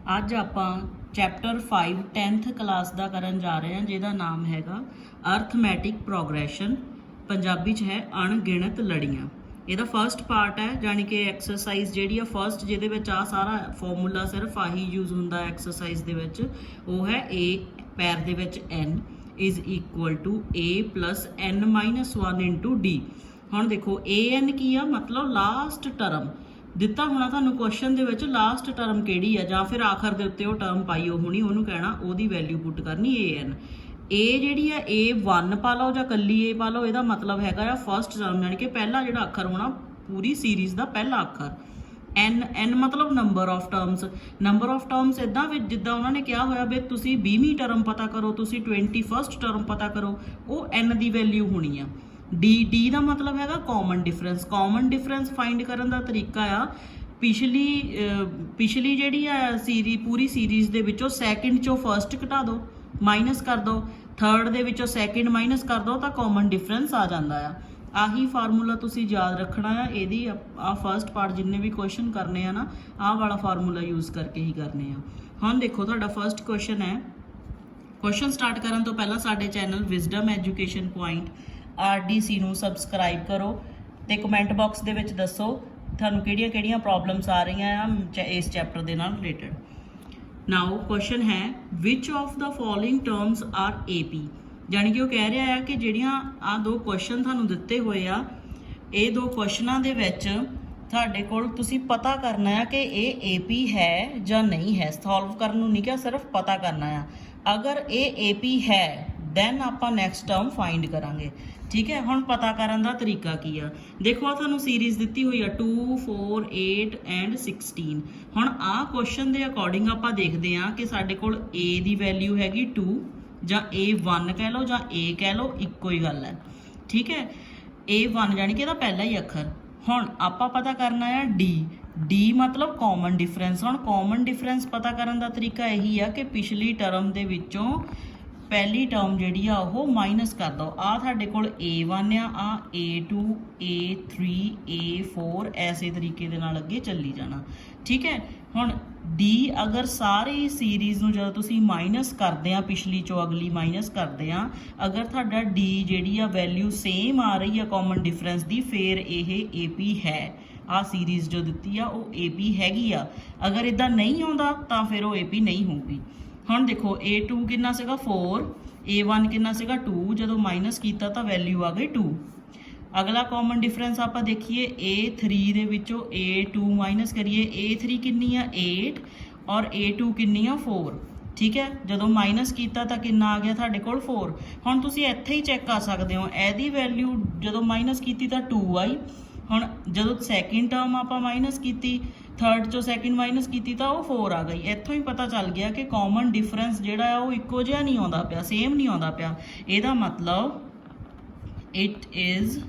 ਅੱਜ ਆਪਾਂ chapter 5 10th class ਦਾ ਕਰਨ ਜਾ ਰਹੇ ਹਾਂ ਜਿਹਦਾ ਨਾਮ ਹੈਗਾ ਅਰਥਮੈਟਿਕ ਪ੍ਰੋਗਰੈਸ਼ਨ। ਪੰਜਾਬੀ 'ਚ ਹੈ ਅਣਗਿਣਤ ਲੜੀਆਂ। ਇਹਦਾ ਫਰਸਟ ਪਾਰਟ ਹੈ ਜਾਨੀ ਕਿ ਐਕਸਰਸਾਈਜ਼ ਜਿਹੜੀ ਆ ਫਰਸਟ, ਜਿਹਦੇ ਵਿੱਚ ਆ ਸਾਰਾ ਫਾਰਮੂਲਾ ਸਿਰਫ ਆਹੀ ਯੂਜ਼ ਹੁੰਦਾ ਐਕਸਰਸਾਈਜ਼ ਦੇ ਵਿੱਚ। ਉਹ ਹੈ a ਪੈਰ ਦੇ ਵਿੱਚ n is equal to a plus n minus 1 into d। ਹੁਣ ਦੇਖੋ an ਕੀ ਆ, ਮਤਲਬ ਲਾਸਟ ਟਰਮ ਦਿੱਤਾ ਹੋਣਾ ਤੁਹਾਨੂੰ ਕੁਐਸਚਨ ਦੇ ਵਿੱਚ, ਲਾਸਟ ਟਰਮ ਕਿਹੜੀ ਆ ਜਾਂ ਫਿਰ ਆਖਰ ਦੇ ਉੱਤੇ ਉਹ ਟਰਮ ਪਾਈ ਹੋਣੀ, ਉਹਨੂੰ ਕਹਿਣਾ, ਉਹਦੀ ਵੈਲਿਊ ਪੁੱਟ ਕਰਨੀ an। a ਜਿਹੜੀ ਆ a1 ਪਾ ਲਓ ਜਾਂ ਕੱਲੀ a ਪਾ ਲਓ, ਇਹਦਾ ਮਤਲਬ ਹੈਗਾ ਆ ਫਸਟ ਟਰਮ, ਯਾਨੀ ਕਿ ਪਹਿਲਾ ਜਿਹੜਾ ਅੱਖਰ ਹੋਣਾ ਪੂਰੀ ਸੀਰੀਜ਼ ਦਾ ਪਹਿਲਾ ਅੱਖਰ। n ਮਤਲਬ number of terms. Number of terms ਇਦਾਂ ਵੀ ਜਿੱਦਾਂ ਉਹਨਾਂ ਨੇ ਕਿਹਾ ਹੋਇਆ ਵੀ ਤੁਸੀਂ 20ਵੀਂ ਟਰਮ ਪਤਾ ਕਰੋ, ਤੁਸੀਂ 21st ਟਰਮ ਪਤਾ ਕਰੋ, ਉਹ n ਦੀ ਵੈਲਿਊ ਹੋਣੀ ਆ। ਡੀ ਦਾ ਮਤਲਬ ਹੈਗਾ common difference. Common difference find ਕਰਨ ਦਾ ਤਰੀਕਾ ਆ ਪਿਛਲੀ ਜਿਹੜੀ ਆ ਪੂਰੀ ਸੀਰੀਜ਼ ਦੇ ਵਿੱਚੋਂ ਸੈਕਿੰਡ ਚੋਂ ਫਰਸਟ ਘਟਾ ਦਿਓ, ਮਾਈਨਸ ਕਰ ਦਿਓ, ਥਰਡ ਦੇ ਵਿੱਚੋਂ ਸੈਕਿੰਡ ਮਾਈਨਸ ਕਰ ਦਿਓ ਤਾਂ ਕਾਮਨ ਡਿਫਰੈਂਸ ਆ ਜਾਂਦਾ ਆ। ਆਹੀ ਫਾਰਮੂਲਾ ਤੁਸੀਂ ਯਾਦ ਰੱਖਣਾ ਆ। ਇਹਦੀ ਆ ਫਰਸਟ ਪਾਰਟ ਜਿੰਨੇ ਵੀ ਕੁਐਸਚਨ ਕਰਨੇ ਆ ਨਾ, ਆਹ ਵਾਲਾ ਫਾਰਮੂਲਾ ਯੂਜ਼ ਕਰਕੇ ਹੀ ਕਰਨੇ ਆ। ਹੁਣ ਦੇਖੋ ਤੁਹਾਡਾ ਫਰਸਟ ਕੁਐਸਚਨ ਹੈ। ਕੁਐਸਚਨ ਸਟਾਰਟ ਕਰਨ ਤੋਂ ਪਹਿਲਾਂ ਸਾਡੇ channel wisdom education point RDC ਨੂੰ ਸਬਸਕ੍ਰਾਈਬ ਕਰੋ ਤੇ ਕਮੈਂਟ ਬਾਕਸ ਦੇ ਵਿੱਚ ਦੱਸੋ ਤੁਹਾਨੂੰ ਕਿਹੜੀਆਂ ਪ੍ਰੋਬਲਮਸ ਆ ਰਹੀਆਂ ਆ ਇਸ ਚੈਪਟਰ ਦੇ ਨਾਲ ਰਿਲੇਟਡ। ਨਾਓ ਕੁਐਸਚਨ ਹੈ which of the following terms are AP। ਜਾਣੀ ਕਿ ਉਹ ਕਹਿ ਰਿਹਾ ਹੈ ਕਿ ਜਿਹੜੀਆਂ ਆ ਦੋ ਕੁਐਸਚਨ ਤੁਹਾਨੂੰ ਦਿੱਤੇ ਹੋਏ ਆ, ਇਹ ਦੋ ਕੁਐਸਚਨਾਂ ਦੇ ਵਿੱਚ ਤੁਹਾਡੇ ਕੋਲ ਤੁਸੀਂ ਪਤਾ ਕਰਨਾ ਹੈ ਕਿ ਇਹ AP ਹੈ ਜਾਂ ਨਹੀਂ ਹੈ। ਸੋਲਵ ਕਰਨ ਨੂੰ ਨਹੀਂ ਕਿਹਾ, ਸਿਰਫ ਪਤਾ ਕਰਨਾ ਆ। ਅਗਰ ਇਹ AP ਹੈ ਦੈਨ ਆਪਾਂ ਨੈਕਸਟ ਟਰਮ ਫਾਈਂਡ ਕਰਾਂਗੇ, ਠੀਕ ਹੈ। ਹੁਣ ਪਤਾ ਕਰਨ ਦਾ ਤਰੀਕਾ ਕੀ ਆ, ਦੇਖੋ ਆ ਤੁਹਾਨੂੰ ਸੀਰੀਜ਼ ਦਿੱਤੀ ਹੋਈ ਆ 2 4 8 ਐਂਡ 16। ਹੁਣ ਆਹ ਕੁਐਸਚਨ ਦੇ ਅਕੋਰਡਿੰਗ ਆਪਾਂ ਦੇਖਦੇ ਹਾਂ ਕਿ ਸਾਡੇ ਕੋਲ a ਦੀ ਵੈਲਿਊ ਹੈਗੀ 2 ਜਾਂ a1 ਕਹਿ ਲਓ ਜਾਂ a ਕਹਿ ਲਓ, ਇੱਕੋ ਹੀ ਗੱਲ ਹੈ, ਠੀਕ ਹੈ। a1 ਜਾਣੀ ਕਿ ਇਹਦਾ ਪਹਿਲਾ ਹੀ ਅੱਖਰ। ਹੁਣ ਆਪਾਂ ਪਤਾ ਕਰਨਾ ਆ d ਮਤਲਬ ਕਾਮਨ ਡਿਫਰੈਂਸ। ਹੁਣ ਕਾਮਨ ਡਿਫਰੈਂਸ ਪਤਾ ਕਰਨ ਦਾ ਤਰੀਕਾ ਇਹੀ ਆ ਕਿ ਪਿਛਲੀ ਟਰਮ ਦੇ ਵਿੱਚੋਂ ਪਹਿਲੀ ਟਰਮ ਜਿਹੜੀ ਆ ਉਹ ਮਾਈਨਸ ਕਰ ਦਿਓ। ਆ ਤੁਹਾਡੇ ਕੋਲ a1 ਆ a2 a3 a4 ਐਸੇ ਤਰੀਕੇ ਦੇ ਨਾਲ ਅੱਗੇ ਚੱਲੀ ਜਾਣਾ, ਠੀਕ ਹੈ। ਹੁਣ d ਅਗਰ ਸਾਰੀ ਸੀਰੀਜ਼ ਨੂੰ ਜਦੋਂ ਤੁਸੀਂ ਮਾਈਨਸ ਕਰਦੇ ਆ, ਪਿਛਲੀ ਚੋਂ ਅਗਲੀ ਮਾਈਨਸ ਕਰਦੇ ਆ, ਅਗਰ ਤੁਹਾਡਾ d ਜਿਹੜੀ ਆ ਵੈਲਿਊ ਸੇਮ ਆ ਰਹੀ ਆ ਕਾਮਨ ਡਿਫਰੈਂਸ ਦੀ, ਫਿਰ ਇਹ AP ਹੈ। ਆ ਸੀਰੀਜ਼ ਜੋ ਦਿੱਤੀ ਆ ਉਹ AP ਹੈਗੀ ਆ। ਅਗਰ ਇਦਾਂ ਨਹੀਂ ਆਉਂਦਾ ਤਾਂ ਫਿਰ ਉਹ AP ਨਹੀਂ ਹੋਊਗੀ। ਹੁਣ ਦੇਖੋ a2 ਕਿੰਨਾ ਸੀਗਾ 4, a1 ਕਿੰਨਾ ਸੀਗਾ 2, ਜਦੋਂ ਮਾਈਨਸ ਕੀਤਾ ਤਾਂ ਵੈਲਿਊ ਆ ਗਈ 2। ਅਗਲਾ ਕਾਮਨ ਡਿਫਰੈਂਸ ਆਪਾਂ ਦੇਖੀਏ a3 ਦੇ ਵਿੱਚੋਂ a2 ਮਾਈਨਸ ਕਰੀਏ, a3 ਕਿੰਨੀ ਆ 8 ਔਰ a2 ਕਿੰਨੀ ਆ 4, ਠੀਕ ਹੈ। ਜਦੋਂ ਮਾਈਨਸ ਕੀਤਾ ਤਾਂ ਕਿੰਨਾ ਆ ਗਿਆ ਤੁਹਾਡੇ ਕੋਲ 4। ਹੁਣ ਤੁਸੀਂ ਇੱਥੇ ਹੀ ਚੈੱਕ ਕਰ ਸਕਦੇ ਹੋ, ਇਹਦੀ ਵੈਲਿਊ ਜਦੋਂ ਮਾਈਨਸ ਕੀਤੀ ਤਾਂ 2 ਆਈ। ਹੁਣ ਜਦੋਂ ਸੈਕਿੰਡ ਟਰਮ ਆਪਾਂ ਮਾਈਨਸ ਕੀਤੀ, ਥਰਡ ਚੋਂ ਸੈਕਿੰਡ ਮਾਈਨਸ ਕੀਤੀ ਤਾਂ ਉਹ 4 ਆ ਗਈ। ਇੱਥੋਂ ਹੀ ਪਤਾ ਚੱਲ ਗਿਆ ਕਿ ਕਾਮਨ ਡਿਫਰੈਂਸ ਜਿਹੜਾ ਆ ਉਹ ਇੱਕੋ ਜਿਹਾ ਨਹੀਂ ਆਉਂਦਾ ਪਿਆ, ਸੇਮ ਨਹੀਂ ਆਉਂਦਾ ਪਿਆ। ਇਹਦਾ ਮਤਲਬ it is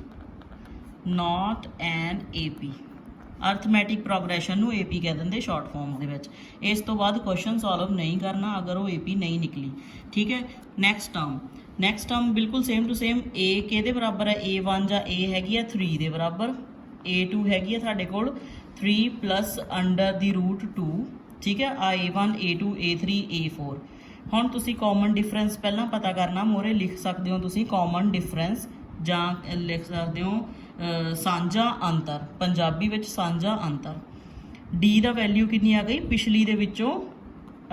not N AP। Arithmetic progression ਨੂੰ AP ਕਹਿ ਦਿੰਦੇ ਸ਼ਾਰਟ ਫਾਰਮ ਦੇ ਵਿੱਚ। ਇਸ ਤੋਂ ਬਾਅਦ ਕੁਐਸਚਨ ਸੋਲਵ ਨਹੀਂ ਕਰਨਾ ਅਗਰ ਉਹ AP ਨਹੀਂ ਨਿਕਲੀ, ਠੀਕ ਹੈ। ਨੈਕਸਟ ਟਰਮ ਬਿਲਕੁਲ ਸੇਮ ਟੂ ਸੇਮ। a ਕਿਹਦੇ ਬਰਾਬਰ ਹੈ, a1 ਜਾਂ a ਹੈਗੀ ਆ 3 ਦੇ ਬਰਾਬਰ, a2 ਹੈਗੀ ਆ ਤੁਹਾਡੇ ਕੋਲ 3 ਪਲਸ ਅੰਡਰ ਦੀ ਰੂਟ 2, ਠੀਕ ਹੈ। ਆ a1 a2 a3 a4। ਹੁਣ ਤੁਸੀਂ ਕਾਮਨ ਡਿਫਰੈਂਸ ਪਹਿਲਾਂ ਪਤਾ ਕਰਨਾ, ਮੋਰੇ ਲਿਖ ਸਕਦੇ ਹੋ ਤੁਸੀਂ ਕਾਮਨ ਡਿਫਰੈਂਸ ਜਾਂ ਲਿਖ ਸਕਦੇ ਹੋ ਸਾਂਝਾ ਅੰਤਰ, ਪੰਜਾਬੀ ਵਿੱਚ ਸਾਂਝਾ ਅੰਤਰ। d ਦਾ ਵੈਲਿਊ ਕਿੰਨੀ ਆ ਗਈ, ਪਿਛਲੀ ਦੇ ਵਿੱਚੋਂ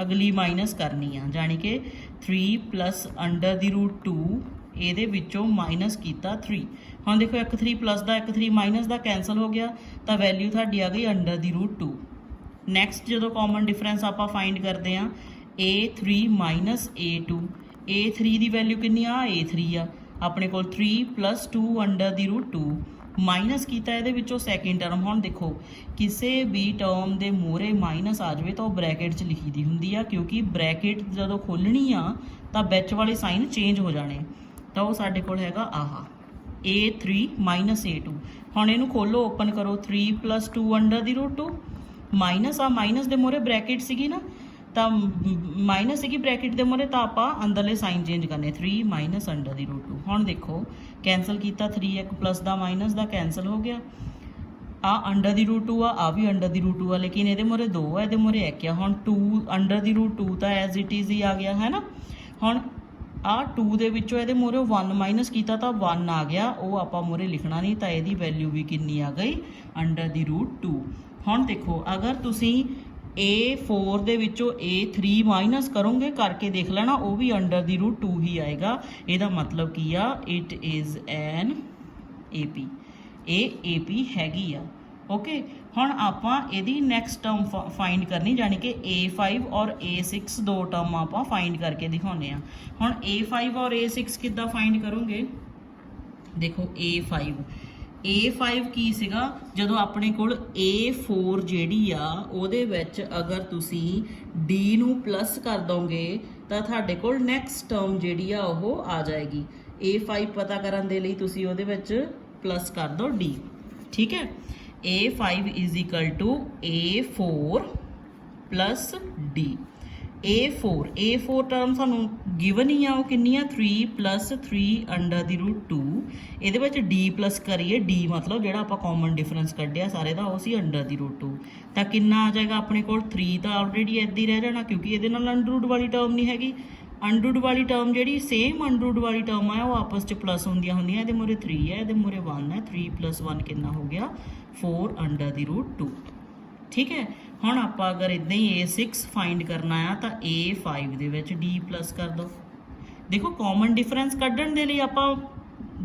ਅਗਲੀ ਮਾਈਨਸ ਕਰਨੀ ਆ, ਜਾਣੀ ਕਿ 3 ਪਲਸ ਅੰਡਰ ਦੀ ਰੂਟ 2, ਇਹਦੇ ਵਿੱਚੋਂ ਮਾਈਨਸ ਕੀਤਾ 3। ਹੁਣ ਦੇਖੋ ਇੱਕ 3 ਪਲੱਸ ਦਾ ਇੱਕ 3 ਮਾਈਨਸ ਦਾ ਕੈਂਸਲ ਹੋ ਗਿਆ ਤਾਂ ਵੈਲਿਊ ਤੁਹਾਡੀ ਆ ਗਈ ਅੰਡਰ ਦੀ ਰੂਟ 2। ਨੈਕਸਟ ਜਦੋਂ ਕਾਮਨ ਡਿਫਰੈਂਸ ਆਪਾਂ ਫਾਈਂਡ ਕਰਦੇ ਆ a3 ਮਾਈਨਸ a2, a3 ਦੀ ਵੈਲਿਊ ਕਿੰਨੀ ਆ a3 ਆ ਆਪਣੇ ਕੋਲ 3 ਪਲਸ 2 ਅੰਡਰ ਦੀ ਰੂਟ 2, ਮਾਈਨਸ ਕੀਤਾ ਇਹਦੇ ਵਿੱਚੋਂ ਸੈਕਿੰਡ ਟਰਮ। ਹੁਣ ਦੇਖੋ ਕਿਸੇ ਵੀ ਟਰਮ ਦੇ ਮੂਹਰੇ ਮਾਈਨਸ ਆ ਜਾਵੇ ਤਾਂ ਉਹ ਬ੍ਰੈਕਟ 'ਚ ਲਿਖੀ ਦੀ ਹੁੰਦੀ ਆ, ਕਿਉਂਕਿ ਬ੍ਰੈਕਟ ਜਦੋਂ ਖੋਲ੍ਹਣੀ ਆ ਤਾਂ ਵਿੱਚ ਵਾਲੇ ਸਾਈਨ ਚੇਂਜ ਹੋ ਜਾਣੇ। ਤਾਂ ਉਹ ਸਾਡੇ ਕੋਲ ਹੈਗਾ ਆਹ a3 ਮਾਈਨਸ a2। ਹੁਣ ਇਹਨੂੰ ਖੋਲੋ, ਓਪਨ ਕਰੋ, 3 ਪਲਸ 2 ਅੰਡਰ ਦੀ ਰੂਟ 2, ਮਾਈਨਸ ਆ ਮਾਈਨਸ ਦੇ ਮੂਹਰੇ ਬ੍ਰੈਕਟ ਸੀਗੀ ਨਾ, ਤਾਂ ਮਾਈਨਸ ਸੀਗੀ ਬ੍ਰੈਕਟ ਦੇ ਮੂਹਰੇ, ਤਾਂ ਆਪਾਂ ਅੰਦਰਲੇ ਸਾਈਨ ਚੇਂਜ ਕਰਨੇ, 3 ਮਾਈਨਸ ਅੰਡਰ ਦੀ ਰੂਟ 2। ਹੁਣ ਦੇਖੋ ਕੈਂਸਲ ਕੀਤਾ, 3 ਇੱਕ ਪਲੱਸ ਦਾ ਮਾਈਨਸ ਦਾ ਕੈਂਸਲ ਹੋ ਗਿਆ। ਆ ਅੰਡਰ ਦੀ ਰੂਟ 2 ਆ ਵੀ ਅੰਡਰ ਦੀ ਰੂਟ 2 ਆ, ਲੇਕਿਨ ਇਹਦੇ ਮੂਹਰੇ 2 ਆ, ਇਹਦੇ ਮੂਹਰੇ 1 ਆ। ਹੁਣ 2 ਅੰਡਰ ਦੀ ਰੂਟ 2 ਤਾਂ ਐਜ਼ ਇਟ ਇਜ਼ ਹੀ ਆ ਗਿਆ ਹੈ ਨਾ। ਹੁਣ ਆ 2 ਦੇ ਵਿੱਚੋਂ ਇਹਦੇ ਮੂਹਰੇ 1 ਮਾਈਨਸ ਕੀਤਾ ਤਾਂ 1 ਆ ਗਿਆ, ਉਹ ਆਪਾਂ ਮੂਹਰੇ ਲਿਖਣਾ ਨਹੀਂ, ਤਾਂ ਇਹਦੀ ਵੈਲਿਊ ਵੀ ਕਿੰਨੀ ਆ ਗਈ, ਅੰਡਰ ਦੀ ਰੂਟ 2। ਹੁਣ ਦੇਖੋ ਅਗਰ ਤੁਸੀਂ A4 ਦੇ ਵਿੱਚੋਂ A3 ਮਾਈਨਸ ਕਰੋਗੇ, ਕਰਕੇ ਦੇਖ ਲੈਣਾ, ਉਹ ਵੀ ਅੰਡਰ ਦੀ ਰੂਟ 2 ਹੀ ਆਏਗਾ। ਇਹਦਾ ਮਤਲਬ ਕੀ ਆ, ਇਟ ਇਜ਼ ਐਨ AP, ਇਹ AP ਹੈਗੀ ਆ। ਓਕੇ, ਹੁਣ ਆਪਾਂ ਇਹਦੀ ਨੈਕਸਟ ਟਰਮ ਫਾਈਂਡ ਕਰਨੀ, ਜਾਣੀ ਕਿ A5 ਔਰ A6 ਦੋ ਟਰਮ ਆਪਾਂ ਫਾਈਂਡ ਕਰਕੇ ਦਿਖਾਉਂਦੇ ਆ। ਹੁਣ A5 ਔਰ A6 ਕਿੱਦਾਂ ਫਾਈਂਡ ਕਰੋਗੇ? ਦੇਖੋ A5 ਕੀ ਸੀਗਾ, ਜਦੋਂ ਆਪਣੇ ਕੋਲ A4 ਜਿਹੜੀ ਆ ਉਹਦੇ ਵਿੱਚ ਅਗਰ ਤੁਸੀਂ D ਨੂੰ ਪਲੱਸ ਕਰ ਦੋਗੇ ਤਾਂ ਤੁਹਾਡੇ ਕੋਲ ਨੈਕਸਟ ਟਰਮ ਜਿਹੜੀ ਆ ਉਹ ਆ ਜਾਏਗੀ। A5 ਪਤਾ ਕਰਨ ਦੇ ਲਈ ਤੁਸੀਂ ਉਹਦੇ ਵਿੱਚ ਪਲੱਸ ਕਰ ਦਿਓ D, ਠੀਕ ਹੈ। A5 is equal to A4 plus D। A4 term ਸਾਨੂੰ ਗਿਵਨ ਹੀ ਆ, ਉਹ ਕਿੰਨੀ ਆ, 3 ਪਲੱਸ 3 ਅੰਡਰ ਦੀ ਰੂਟ 2। ਇਹਦੇ ਵਿੱਚ D ਪਲੱਸ ਕਰੀਏ, D ਮਤਲਬ ਜਿਹੜਾ ਆਪਾਂ ਕਾਮਨ ਡਿਫਰੈਂਸ ਕੱਢਿਆ ਸਾਰੇ ਦਾ, ਉਹ ਸੀ ਅੰਡਰ ਦੀ ਰੂਟ 2। ਤਾਂ ਕਿੰਨਾ ਆ ਜਾਏਗਾ ਆਪਣੇ ਕੋਲ, 3 ਤਾਂ ਆਲਰੇਡੀ ਇੱਦਾਂ ਹੀ ਰਹਿ ਜਾਣਾ, ਕਿਉਂਕਿ ਇਹਦੇ ਨਾਲ ਅੰਡਰ ਰੂਟ ਵਾਲੀ ਟਰਮ ਨਹੀਂ ਹੈਗੀ। ਅੰਡਰ ਰੂਟ ਵਾਲੀ ਟਰਮ ਜਿਹੜੀ ਸੇਮ ਅੰਡਰ ਰੂਟ ਵਾਲੀ ਟਰਮ ਆ, ਉਹ ਆਪਸ 'ਚ ਪਲੱਸ ਹੁੰਦੀਆਂ। ਇਹਦੇ ਮੂਹਰੇ 3 ਹੈ, ਇਹਦੇ ਮੂਹਰੇ 1 ਹੈ, 3 ਪਲੱਸ 1 ਕਿੰਨਾ ਹੋ ਗਿਆ, 4 ਅੰਡਰ ਦੀ ਰੂਟ 2, ਠੀਕ ਹੈ। ਹੁਣ ਆਪਾਂ ਅਗਰ ਇੱਦਾਂ ਹੀ A6 ਫਾਈਂਡ ਕਰਨਾ ਆ ਤਾਂ A5 ਦੇ ਵਿੱਚ D ਪਲੱਸ ਕਰ ਦਿਓ। ਦੇਖੋ ਕਾਮਨ ਡਿਫਰੈਂਸ ਕੱਢਣ ਦੇ ਲਈ ਆਪਾਂ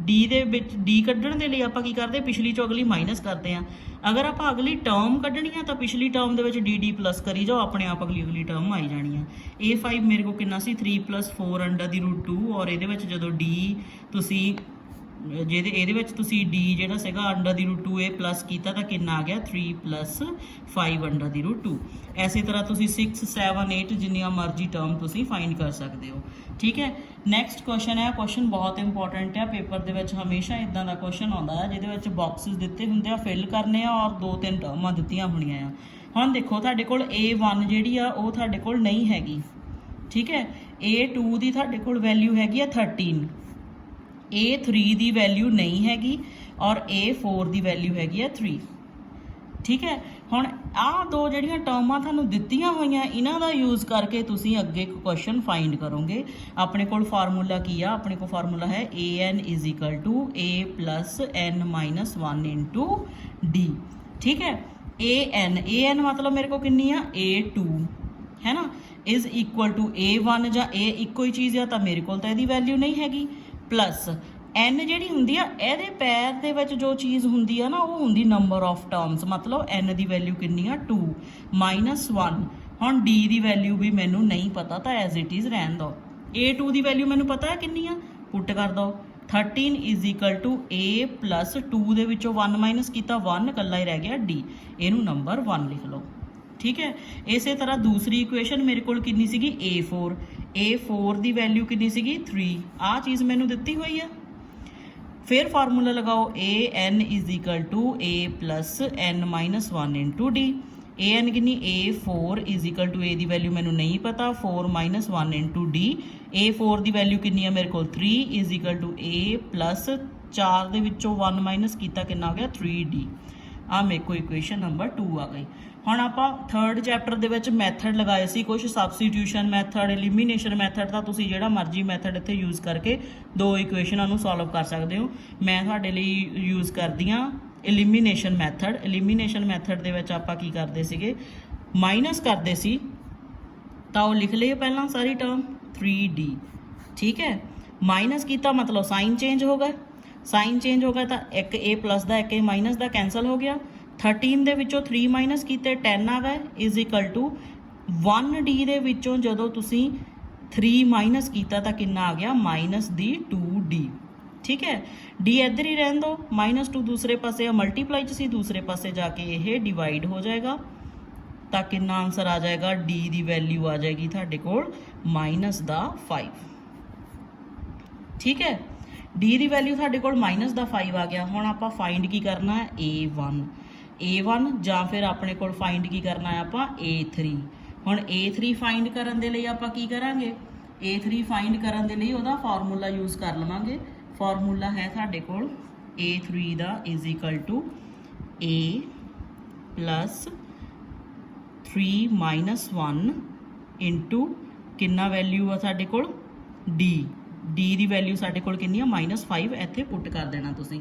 D ਦੇ ਵਿੱਚ D ਕੱਢਣ ਦੇ ਲਈ ਆਪਾਂ ਕੀ ਕਰਦੇ, ਪਿਛਲੀ ਚੋਂ ਅਗਲੀ ਮਾਈਨਸ ਕਰਦੇ ਆ। ਅਗਰ ਆਪਾਂ ਅਗਲੀ ਟਰਮ ਕੱਢਣੀ ਆ ਤਾਂ ਪਿਛਲੀ ਟਰਮ ਦੇ ਵਿੱਚ D ਪਲੱਸ ਕਰੀ ਜਾਓ, ਆਪਣੇ ਆਪ ਅਗਲੀ ਟਰਮ ਆਈ ਜਾਣੀ ਆ। A5 ਮੇਰੇ ਕੋਲ ਕਿੰਨਾ ਸੀ, 3 ਪਲੱਸ 4 ਅੰਡਰ ਦੀ ਰੂਟ 2, ਔਰ ਇਹਦੇ ਵਿੱਚ ਜਦੋਂ D ਤੁਸੀਂ ਇਹਦੇ ਵਿੱਚ ਤੁਸੀਂ D ਜਿਹੜਾ ਸੀਗਾ ਅੰਡਰ ਦੀ ਰੂਟ 2 ਇਹ ਪਲੱਸ ਕੀਤਾ ਤਾਂ ਕਿੰਨਾ ਆ ਗਿਆ, 3 ਪਲੱਸ 5 ਅੰਡਰ ਦੀ ਰੂਟ 2। ਐਸੇ ਤਰ੍ਹਾਂ ਤੁਸੀਂ 6, 7, 8 ਜਿੰਨੀਆਂ ਮਰਜ਼ੀ ਟਰਮ ਤੁਸੀਂ ਫਾਈਂਡ ਕਰ ਸਕਦੇ ਹੋ, ਠੀਕ ਹੈ। ਨੈਕਸਟ ਕੁਐਸਚਨ ਹੈ, ਕੁਐਸਚਨ ਬਹੁਤ ਇੰਪੋਰਟੈਂਟ ਹੈ, ਪੇਪਰ ਦੇ ਵਿੱਚ ਹਮੇਸ਼ਾ ਇਦਾਂ ਦਾ ਕੁਐਸਚਨ ਆਉਂਦਾ ਹੈ ਜਿਹਦੇ ਵਿੱਚ ਬਾਕਸਿਸ ਦਿੱਤੇ ਹੁੰਦੇ ਆ, ਫਿਲ ਕਰਨੇ ਆ, ਔਰ 2-3 ਟਰਮਾਂ ਦਿੱਤੀਆਂ ਹੋਣੀਆਂ ਆ। ਹੁਣ ਦੇਖੋ ਤੁਹਾਡੇ ਕੋਲ A1 ਜਿਹੜੀ ਆ ਉਹ ਤੁਹਾਡੇ ਕੋਲ ਨਹੀਂ ਹੈਗੀ, ਠੀਕ ਹੈ। A2 ਦੀ ਤੁਹਾਡੇ ਕੋਲ ਵੈਲਿਊ ਹੈਗੀ ਆ 13, A3 ਦੀ ਵੈਲਿਊ ਨਹੀਂ ਹੈਗੀ, ਔਰ A4 ਦੀ ਵੈਲਿਊ ਹੈਗੀ ਆ 3, ਠੀਕ ਹੈ। ਹੁਣ ਆਹ ਦੋ ਜਿਹੜੀਆਂ ਟਰਮਾਂ ਤੁਹਾਨੂੰ ਦਿੱਤੀਆਂ ਹੋਈਆਂ, ਇਹਨਾਂ ਦਾ ਯੂਜ਼ ਕਰਕੇ ਤੁਸੀਂ ਅੱਗੇ ਕੁਐਸਚਨ ਫਾਈਂਡ ਕਰੋਗੇ। ਆਪਣੇ ਕੋਲ ਫਾਰਮੂਲਾ ਕੀ ਆ, ਆਪਣੇ ਕੋਲ ਫਾਰਮੂਲਾ ਹੈ AN is equal to A plus N minus 1 into D, ਠੀਕ ਹੈ। AN ਮਤਲਬ ਮੇਰੇ ਕੋਲ ਕਿੰਨੀ ਆ, A2 ਹੈ ਨਾ, ਇਜ਼ ਇਕੁਅਲ ਟੂ A1, ਜਾਂ A ਇੱਕੋ ਹੀ ਚੀਜ਼ ਆ ਤਾਂ ਮੇਰੇ ਕੋਲ ਤਾਂ ਇਹਦੀ ਵੈਲਿਊ ਨਹੀਂ ਹੈਗੀ, ਪਲੱਸ N ਜਿਹੜੀ ਹੁੰਦੀ ਆ, ਇਹਦੇ ਪੈਰ ਦੇ ਵਿੱਚ ਜੋ ਚੀਜ਼ ਹੁੰਦੀ ਆ ਨਾ, ਉਹ ਹੁੰਦੀ ਨੰਬਰ ਆਫ ਟਰਮਸ, ਮਤਲਬ N ਦੀ ਵੈਲਿਊ ਕਿੰਨੀ ਆ, 2 ਮਾਈਨਸ 1। ਹੁਣ D ਦੀ ਵੈਲਿਊ ਵੀ ਮੈਨੂੰ ਨਹੀਂ ਪਤਾ ਤਾਂ ਐਜ਼ ਇਟ ਇਜ਼ ਰਹਿਣ ਦਿਓ। A2 ਦੀ ਵੈਲਿਊ ਮੈਨੂੰ ਪਤਾ ਹੈ ਕਿੰਨੀ ਆ, ਪੁੱਟ ਕਰ ਦਿਓ, 13 is equal to A plus 2 ਦੇ ਵਿੱਚੋਂ 1 ਮਾਈਨਸ ਕੀਤਾ, 1 ਇਕੱਲਾ ਹੀ ਰਹਿ ਗਿਆ D, ਇਹਨੂੰ ਨੰਬਰ 1 ਲਿਖ ਲਓ, ਠੀਕ ਹੈ। ਇਸੇ ਤਰ੍ਹਾਂ ਦੂਸਰੀ ਇਕੁਏਸ਼ਨ ਮੇਰੇ ਕੋਲ ਕਿੰਨੀ ਸੀਗੀ, A4 ਦੀ ਵੈਲਿਊ ਕਿੰਨੀ ਸੀਗੀ, 3। ਆਹ ਚੀਜ਼ ਮੈਨੂੰ ਦਿੱਤੀ ਹੋਈ ਆ। ਫਿਰ ਫਾਰਮੂਲਾ ਲਗਾਓ, AN is equal to A plus N minus 1 into D। AN ਕਿੰਨੀ, A4 is equal to A ਦੀ ਵੈਲਿਊ ਮੈਨੂੰ ਨਹੀਂ ਪਤਾ, 4 ਮਾਈਨਸ 1 ਇੰਟੂ D। A4 ਦੀ ਵੈਲਿਊ ਕਿੰਨੀ ਆ ਮੇਰੇ ਕੋਲ, 3 is equal to A plus 4 ਦੇ ਵਿੱਚੋਂ 1 ਮਾਈਨਸ ਕੀਤਾ, ਕਿੰਨਾ ਹੋ ਗਿਆ, 3D। ਆ ਮੇਰੇ ਕੋਲ ਇਕੁਏਸ਼ਨ ਨੰਬਰ 2 ਆ ਗਈ। ਹੁਣ ਆਪਾਂ 3rd ਚੈਪਟਰ ਦੇ ਵਿੱਚ ਮੈਥਡ ਲਗਾਏ ਸੀ ਕੁਝ, ਸਬਸਟੀਟਿਊਸ਼ਨ ਮੈਥਡ, ਐਲੀਮੀਨੇਸ਼ਨ ਮੈਥਡ, ਤਾਂ ਤੁਸੀਂ ਜਿਹੜਾ ਮਰਜ਼ੀ ਮੈਥਡ ਇੱਥੇ ਯੂਜ਼ ਕਰਕੇ ਦੋ ਇਕੁਏਸ਼ਨਾਂ ਨੂੰ ਸੋਲਵ ਕਰ ਸਕਦੇ ਹੋ। ਮੈਂ ਤੁਹਾਡੇ ਲਈ ਯੂਜ਼ ਕਰਦੀ ਹਾਂ ਐਲੀਮੀਨੇਸ਼ਨ ਮੈਥਡ। ਐਲੀਮੀਨੇਸ਼ਨ ਮੈਥਡ ਦੇ ਵਿੱਚ ਆਪਾਂ ਕੀ ਕਰਦੇ ਸੀਗੇ, ਮਾਈਨਸ ਕਰਦੇ ਸੀ ਤਾਂ ਉਹ ਲਿਖ ਲਈਏ ਪਹਿਲਾਂ ਸਾਰੀ ਟਰਮ 3D, ਠੀਕ ਹੈ। ਮਾਈਨਸ ਕੀਤਾ ਮਤਲਬ ਸਾਈਨ ਚੇਂਜ ਹੋ ਗਿਆ, ਸਾਈਨ ਚੇਂਜ ਹੋ ਗਿਆ ਤਾਂ ਇੱਕ A ਪਲੱਸ ਦਾ ਇੱਕ A ਮਾਈਨਸ ਦਾ ਕੈਂਸਲ ਹੋ ਗਿਆ। 13 ਦੇ ਵਿੱਚੋਂ 3 ਮਾਈਨਸ ਕੀਤੇ 10 ਆ ਗਏ, ਇਜ਼ ਇਕਲ ਟੂ 1D ਦੇ ਵਿੱਚੋਂ ਜਦੋਂ ਤੁਸੀਂ 3 ਮਾਈਨਸ ਕੀਤਾ ਤਾਂ ਕਿੰਨਾ ਆ ਗਿਆ, ਮਾਈਨਸ ਦੀ 2D, ਠੀਕ ਹੈ। D ਇੱਧਰ ਹੀ ਰਹਿਣ ਦਿਓ, ਮਾਈਨਸ 2 ਦੂਸਰੇ ਪਾਸੇ ਆ, ਮਲਟੀਪਲਾਈ 'ਚ ਸੀ, ਦੂਸਰੇ ਪਾਸੇ ਜਾ ਕੇ ਇਹ ਡਿਵਾਈਡ ਹੋ ਜਾਏਗਾ ਤਾਂ ਕਿੰਨਾ ਆਨਸਰ ਆ ਜਾਏਗਾ, D ਦੀ ਵੈਲਿਊ ਆ ਜਾਏਗੀ ਤੁਹਾਡੇ ਕੋਲ ਮਾਈਨਸ ਦਾ 5, ਠੀਕ ਹੈ। D ਦੀ ਵੈਲਿਊ ਸਾਡੇ ਕੋਲ ਮਾਈਨਸ ਦਾ 5 ਆ ਗਿਆ। ਹੁਣ ਆਪਾਂ ਫਾਈਂਡ ਕੀ ਕਰਨਾ ਹੈ, A1 ਜਾਂ ਫਿਰ ਆਪਣੇ ਕੋਲ ਫਾਈਂਡ ਕੀ ਕਰਨਾ ਹੈ ਆਪਾਂ, A3। ਹੁਣ A3 ਫਾਈਂਡ ਕਰਨ ਦੇ ਲਈ ਆਪਾਂ ਕੀ ਕਰਾਂਗੇ, A3 ਫਾਈਂਡ ਕਰਨ ਦੇ ਲਈ ਉਹਦਾ ਫਾਰਮੂਲਾ ਯੂਜ਼ ਕਰ ਲਵਾਂਗੇ। ਫਾਰਮੂਲਾ ਹੈ ਸਾਡੇ ਕੋਲ A3 ਦਾ is equal to A plus 3 minus 1 into ਕਿੰਨਾ ਵੈਲਿਊ ਆ ਸਾਡੇ ਕੋਲ D ਦੀ ਵੈਲਿਊ ਸਾਡੇ ਕੋਲ ਕਿੰਨੀ ਆ -5 ਇੱਥੇ ਪੁੱਟ ਕਰ ਦੇਣਾ ਤੁਸੀਂ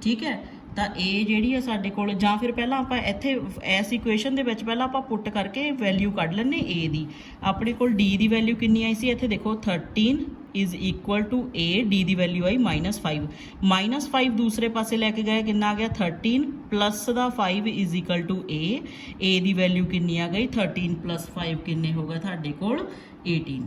ਠੀਕ ਹੈ। ਤਾਂ A ਜਿਹੜੀ ਆ ਸਾਡੇ ਕੋਲ ਜਾਂ ਫਿਰ ਪਹਿਲਾਂ ਆਪਾਂ ਇੱਥੇ ਇਸ ਇਕੁਏਸ਼ਨ ਦੇ ਵਿੱਚ ਪਹਿਲਾਂ ਆਪਾਂ ਪੁੱਟ ਕਰਕੇ ਵੈਲਿਊ ਕੱਢ ਲੈਂਦੇ A ਦੀ। ਆਪਣੇ ਕੋਲ D ਦੀ ਵੈਲਿਊ ਕਿੰਨੀ ਆਈ ਸੀ ਇੱਥੇ ਦੇਖੋ 13 is equal to A D the value ਆਈ -5 -5 ਦੂਸਰੇ ਪਾਸੇ ਲੈ ਕੇ ਗਏ ਕਿੰਨਾ ਆ ਗਿਆ 13 plus the 5 is equal to A ਦੀ ਵੈਲਿਊ ਕਿੰਨੀ ਆ ਗਈ 13 ਪਲੱਸ 5 ਕਿੰਨੇ ਹੋ ਗਏ ਤੁਹਾਡੇ ਕੋਲ 18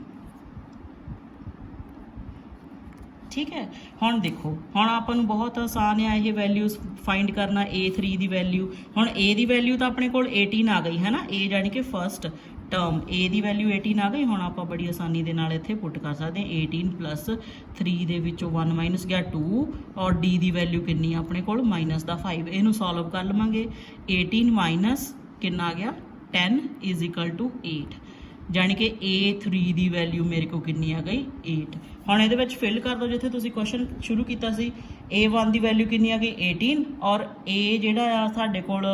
ਠੀਕ ਹੈ। ਹੁਣ ਦੇਖੋ ਹੁਣ ਆਪਾਂ ਨੂੰ ਬਹੁਤ ਆਸਾਨ ਹੈ ਇਹ ਵੈਲਿਊਜ਼ ਫਾਈਂਡ ਕਰਨਾ A3 ਦੀ ਵੈਲਿਊ। ਹੁਣ A ਦੀ ਵੈਲਿਊ ਤਾਂ ਆਪਣੇ ਕੋਲ 18 ਆ ਗਈ ਹੈ ਨਾ A ਜਾਣੀ ਕਿ ਫਸਟ ਟਰਮ A ਦੀ ਵੈਲਿਊ 18 ਆ ਗਈ। ਹੁਣ ਆਪਾਂ ਬੜੀ ਆਸਾਨੀ ਦੇ ਨਾਲ ਇੱਥੇ ਪੁੱਟ ਕਰ ਸਕਦੇ ਹਾਂ 18 ਪਲੱਸ 3 ਦੇ ਵਿੱਚੋਂ 1 ਮਾਈਨਸ ਗਿਆ 2 ਔਰ D ਦੀ ਵੈਲਿਊ ਕਿੰਨੀ ਆ ਆਪਣੇ ਕੋਲ -5। ਇਹਨੂੰ ਸੋਲਵ ਕਰ ਲਵਾਂਗੇ 18 ਮਾਈਨਸ ਕਿੰਨਾ ਆ ਗਿਆ 10 ਇਜ਼ ਇਕੁਅਲ ਟੂ 8 ਜਾਣੀ ਕਿ A3 ਦੀ ਵੈਲਿਊ ਮੇਰੇ ਕੋਲ ਕਿੰਨੀ ਆ ਗਈ 8। ਹੁਣ ਇਹਦੇ ਵਿੱਚ ਫਿਲ ਕਰ ਦਿਓ ਜਿੱਥੇ ਤੁਸੀਂ ਕੁਐਸਚਨ ਸ਼ੁਰੂ ਕੀਤਾ ਸੀ A1 ਦੀ ਵੈਲਿਊ ਕਿੰਨੀ ਆ ਗਈ 18 ਔਰ A ਜਿਹੜਾ ਆ ਸਾਡੇ ਕੋਲ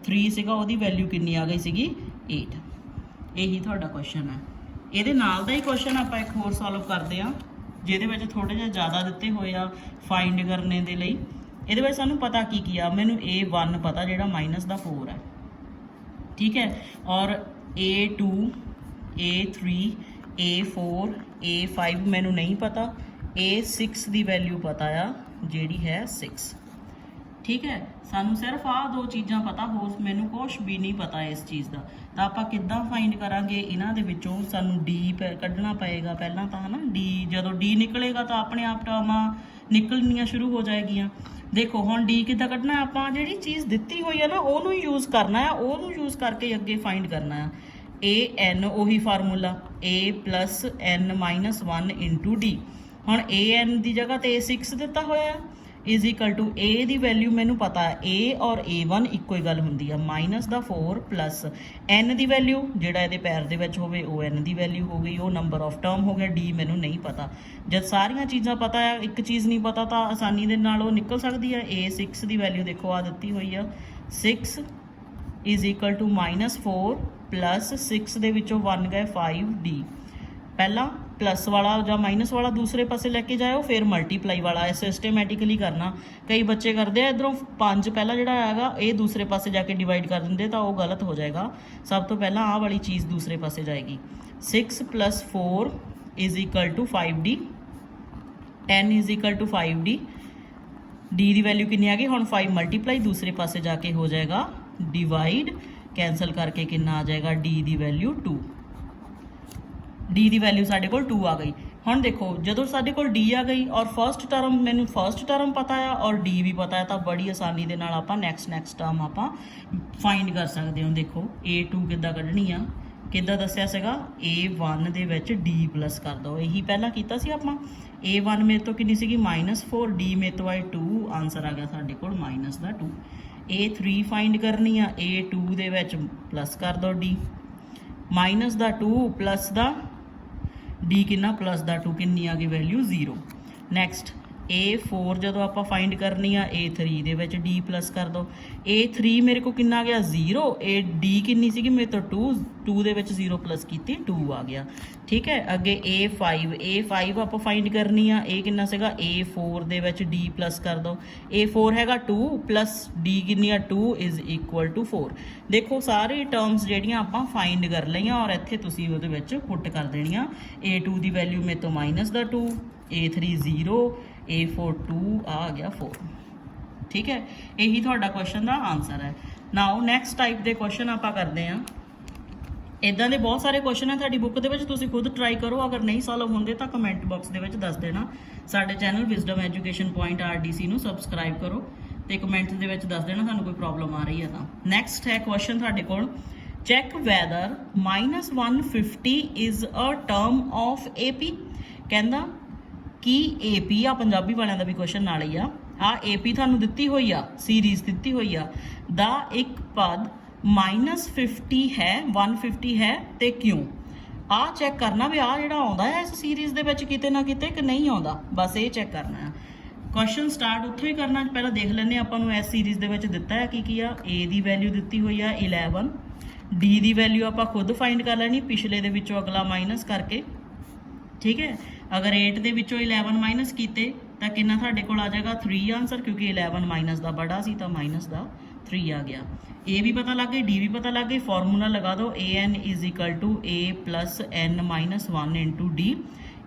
3 ਸੀਗਾ ਉਹਦੀ ਵੈਲਿਊ ਕਿੰਨੀ ਆ ਗਈ ਸੀਗੀ 8। ਇਹੀ ਤੁਹਾਡਾ ਕੁਐਸਚਨ ਹੈ। ਇਹਦੇ ਨਾਲ ਦਾ ਹੀ ਕੁਐਸਚਨ ਆਪਾਂ ਇੱਕ ਹੋਰ ਸੋਲਵ ਕਰਦੇ ਆ ਜਿਹਦੇ ਵਿੱਚ ਥੋੜੇ ਜਿਹਾ ਜ਼ਿਆਦਾ ਦਿੱਤੇ ਹੋਏ ਆ ਫਾਈਂਡ ਕਰਨੇ ਦੇ ਲਈ। ਇਹਦੇ ਵਿੱਚ ਸਾਨੂੰ ਪਤਾ ਕੀ ਆ ਮੈਨੂੰ A1 ਪਤਾ ਜਿਹੜਾ -4 ਹੈ ਠੀਕ ਹੈ ਔਰ A2 A3 A4 A5 ਮੈਨੂੰ ਨਹੀਂ ਪਤਾ A6 ਦੀ ਵੈਲਿਊ ਪਤਾ ਆ ਜਿਹੜੀ ਹੈ 6 ਠੀਕ ਹੈ। ਸਾਨੂੰ ਸਿਰਫ ਆਹ ਦੋ ਚੀਜ਼ਾਂ ਪਤਾ ਹੋਰ ਮੈਨੂੰ ਕੁਛ ਵੀ ਨਹੀਂ ਪਤਾ ਇਸ ਚੀਜ਼ ਦਾ। ਤਾਂ ਆਪਾਂ ਕਿੱਦਾਂ ਫਾਈਂਡ ਕਰਾਂਗੇ ਇਹਨਾਂ ਦੇ ਵਿੱਚੋਂ ਸਾਨੂੰ D ਕੱਢਣਾ ਪਏਗਾ ਪਹਿਲਾਂ ਤਾਂ ਹੈ ਨਾ D ਜਦੋਂ D ਨਿਕਲੇਗਾ ਤਾਂ ਆਪਣੇ ਆਪ ਟਰਮਾਂ ਨਿਕਲਣੀਆਂ ਸ਼ੁਰੂ ਹੋ ਜਾਏਗੀਆਂ। ਦੇਖੋ ਹੁਣ D ਕਿੱਦਾਂ ਕੱਢਣਾ ਆਪਾਂ ਜਿਹੜੀ ਚੀਜ਼ ਦਿੱਤੀ ਹੋਈ ਹੈ ਨਾ ਉਹਨੂੰ ਯੂਜ਼ ਕਰਨਾ ਆ ਉਹਨੂੰ ਯੂਜ਼ ਕਰਕੇ ਅੱਗੇ ਫਾਈਂਡ ਕਰਨਾ ਆ AN ਉਹੀ formula A plus N minus 1 into D। ਹੁਣ AN ਦੀ ਜਗ੍ਹਾ ਤੇ A6 ਦਿੱਤਾ ਹੋਇਆ is equal to A ਦੀ ਵੈਲਿਊ ਮੈਨੂੰ ਪਤਾ ਹੈ A ਔਰ A1 ਇੱਕੋ ਹੀ ਗੱਲ ਹੁੰਦੀ ਆ -4 plus N ਦੀ ਵੈਲਿਊ ਜਿਹੜਾ ਇਹਦੇ ਪੈਰ ਦੇ ਵਿੱਚ ਹੋਵੇ ਉਹ N ਦੀ ਵੈਲਿਊ ਹੋ ਗਈ ਉਹ ਨੰਬਰ ਆਫ ਟਰਮ ਹੋ ਗਿਆ D ਮੈਨੂੰ ਨਹੀਂ ਪਤਾ। ਜਦ ਸਾਰੀਆਂ ਚੀਜ਼ਾਂ ਪਤਾ ਆ ਇੱਕ ਚੀਜ਼ ਨਹੀਂ ਪਤਾ ਤਾਂ ਆਸਾਨੀ ਦੇ ਨਾਲ ਉਹ ਨਿਕਲ ਸਕਦੀ ਆ। A6 ਦੀ ਵੈਲਿਊ ਦੇਖੋ ਆ ਦਿੱਤੀ ਹੋਈ ਆ 6 is equal to -4 plus 6 ਦੇ ਵਿੱਚੋਂ 1 ਗਏ 5D। ਪਹਿਲਾਂ ਪਲੱਸ ਵਾਲਾ ਜਾਂ ਮਾਈਨਸ ਵਾਲਾ ਦੂਸਰੇ ਪਾਸੇ ਲੈ ਕੇ ਜਾਇਓ ਫਿਰ ਮਲਟੀਪਲਾਈ ਵਾਲਾ ਇਹ ਸਿਸਟਮੈਟਿਕਲੀ ਕਰਨਾ। ਕਈ ਬੱਚੇ ਕਰਦੇ ਆ ਇਧਰੋਂ 5 ਪਹਿਲਾਂ ਜਿਹੜਾ ਹੈਗਾ ਇਹ ਦੂਸਰੇ ਪਾਸੇ ਜਾ ਕੇ ਡਿਵਾਈਡ ਕਰ ਦਿੰਦੇ ਤਾਂ ਉਹ ਗਲਤ ਹੋ ਜਾਏਗਾ। ਸਭ ਤੋਂ ਪਹਿਲਾਂ ਆਹ ਵਾਲੀ ਚੀਜ਼ ਦੂਸਰੇ ਪਾਸੇ ਜਾਏਗੀ 6 plus 4 is equal to 5D 10 is equal to 5D। D the value ਕਿੰਨੀ ਆ ਗਈ ਹੁਣ 5 ਮਲਟੀਪਲਾਈ ਦੂਸਰੇ ਪਾਸੇ ਜਾ ਕੇ ਹੋ ਜਾਏਗਾ डिवाइड कैंसल करके कितना आ जाएगा D ਦੀ वैल्यू 2। D ਦੀ वैल्यू साढ़े कोल 2 आ गई। ਹੁਣ देखो जो साढ़े कोल D आ गई और फर्स्ट टर्म मैनू फर्स्ट टर्म पता है और D भी पता है तो बड़ी आसानी दे नाल आपां नैक्सट टर्म आपां फाइंड कर सकते हो। देखो A2 किद्दां कढनी आ किद्दां दस्सिया सीगा A1 ਦੇ ਵਿੱਚ D प्लस कर दो यही पहला कीता सी आपां। A1 मेरे तो कितनी सीगी -4 D मेरे तो आई 2 आंसर आ गया साढ़े कोल -2। A3 फाइंड करनी आ A2 ਦੇ ਵਿੱਚ प्लस कर दो D -2 प्लस ਦਾ D किन्ना प्लस ਦਾ 2 किन्नी आ गई वैल्यू 0। नैक्सट A4 ਜਦੋਂ ਆਪਾਂ फाइंड करनी आ A3 ਦੇ ਵਿੱਚ D प्लस कर दो A3 ਮੇਰੇ को किन्ना आ गया 0 D किन्नी ਸੀਗੀ ਮੇਰੇ ਤੋਂ 2 ਦੇ ਵਿੱਚ 0 प्लस ਕੀਤੀ 2 आ गया ठीक है। ਅੱਗੇ A5 ਆਪਾਂ फाइंड करनी आ ਇਹ ਕਿੰਨਾ ਸੀਗਾ A4 ਦੇ ਵਿੱਚ D प्लस कर दो A4 ਹੈਗਾ 2 प्लस D ਕਿੰਨੀ ਆ 2 इज इक्वल टू 4। ਦੇਖੋ ਸਾਰੇ ਟਰਮਸ ਜਿਹੜੀਆਂ ਆਪਾਂ फाइंड ਕਰ ਲਈਆਂ ਔਰ ਇੱਥੇ ਤੁਸੀਂ ਉਹਦੇ ਵਿੱਚ ਪੁੱਟ ਕਰ ਦੇਣੀਆਂ A2 ਦੀ ਵੈਲਿਊ ਮੇਰੇ ਤੋਂ -2 A3 0 A4 2 आ गया 4 ठीक है। यही ਤੁਹਾਡਾ ਕੁਐਸਚਨ ਦਾ ਆਨਸਰ ਹੈ। ਨਾਓ ਨੈਕਸਟ ਟਾਈਪ ਦੇ ਕੁਐਸਚਨ ਆਪਾਂ ਕਰਦੇ ਹਾਂ। ਇਦਾਂ ਦੇ ਬਹੁਤ ਸਾਰੇ ਕੁਐਸਚਨ ਹੈ ਤੁਹਾਡੀ ਬੁੱਕ ਦੇ ਵਿੱਚ ਤੁਸੀਂ ਖੁਦ ਟਰਾਈ ਕਰੋ ਅਗਰ ਨਹੀਂ ਸੋਲਵ ਹੁੰਦੇ ਤਾਂ ਕਮੈਂਟ ਬਾਕਸ ਦੇ ਵਿੱਚ ਦੱਸ ਦੇਣਾ। ਸਾਡੇ channel wisdom education point RDC ਨੂੰ ਸਬਸਕ੍ਰਾਈਬ ਕਰੋ ਤੇ ਕਮੈਂਟ ਦੇ ਵਿੱਚ ਦੱਸ ਦੇਣਾ ਤੁਹਾਨੂੰ ਕੋਈ ਪ੍ਰੋਬਲਮ ਆ ਰਹੀ ਹੈ ਤਾਂ। ਨੈਕਸਟ ਹੈ ਕੁਐਸਚਨ ਤੁਹਾਡੇ ਕੋਲ check whether -150 is a term of AP। ਕਹਿੰਦਾ ਕਿ AP ਆ ਪੰਜਾਬੀ ਵਾਲਿਆਂ ਦਾ ਵੀ ਕੁਐਸਚਨ ਨਾਲ ਹੀ ਆ AP ਤੁਹਾਨੂੰ ਦਿੱਤੀ ਹੋਈ ਆ ਸੀਰੀਜ਼ ਦਿੱਤੀ ਹੋਈ ਆ ਦਾ ਇੱਕ ਪਦ -50 ਹੈ 150 ਹੈ ਤੇ ਕਿਉਂ। ਚੈੱਕ ਕਰਨਾ ਵੀ ਜਿਹੜਾ ਆਉਂਦਾ ਹੈ ਇਸ ਸੀਰੀਜ਼ ਦੇ ਵਿੱਚ ਕਿਤੇ ਨਾ ਕਿਤੇ ਕਿ ਨਹੀਂ ਆਉਂਦਾ ਬਸ ਇਹ ਚੈੱਕ ਕਰਨਾ ਹੈ। क्वेश्चन स्टार्ट उत्थों ही करना। पहले देख लेने ਆਪਾਂ ਨੂੰ ਇਸ ਸੀਰੀਜ਼ ਦੇ ਵਿੱਚ ਦਿੱਤਾ ਹੈ ਕੀ ਆ। A ਦੀ ਵੈਲਿਊ ਦਿੱਤੀ ਹੋਈ ਆ 11, D ਦੀ ਵੈਲਿਊ ਆਪਾਂ ਖੁਦ ਫਾਈਂਡ ਕਰ ਲੈਣੀ ਪਿਛਲੇ ਦੇ ਵਿੱਚੋਂ ਅਗਲਾ ਮਾਈਨਸ ਕਰਕੇ, ਠੀਕ ਹੈ। ਅਗਰ 8 ਦੇ ਵਿੱਚੋਂ 11 ਮਾਈਨਸ ਕੀਤੇ ਤਾਂ ਕਿੰਨਾ ਤੁਹਾਡੇ ਕੋਲ ਆ ਜਾਏਗਾ 3 ਆਨਸਰ, ਕਿਉਂਕਿ 11 ਮਾਈਨਸ ਦਾ ਬੜਾ ਸੀ ਤਾਂ ਮਾਈਨਸ ਦਾ 3 ਆ ਗਿਆ। A ਵੀ ਪਤਾ ਲੱਗ ਗਈ, D ਵੀ ਪਤਾ ਲੱਗ ਗਈ, ਫਾਰਮੂਲਾ ਲਗਾ ਦਿਓ an is equal to A plus n minus 1 into D।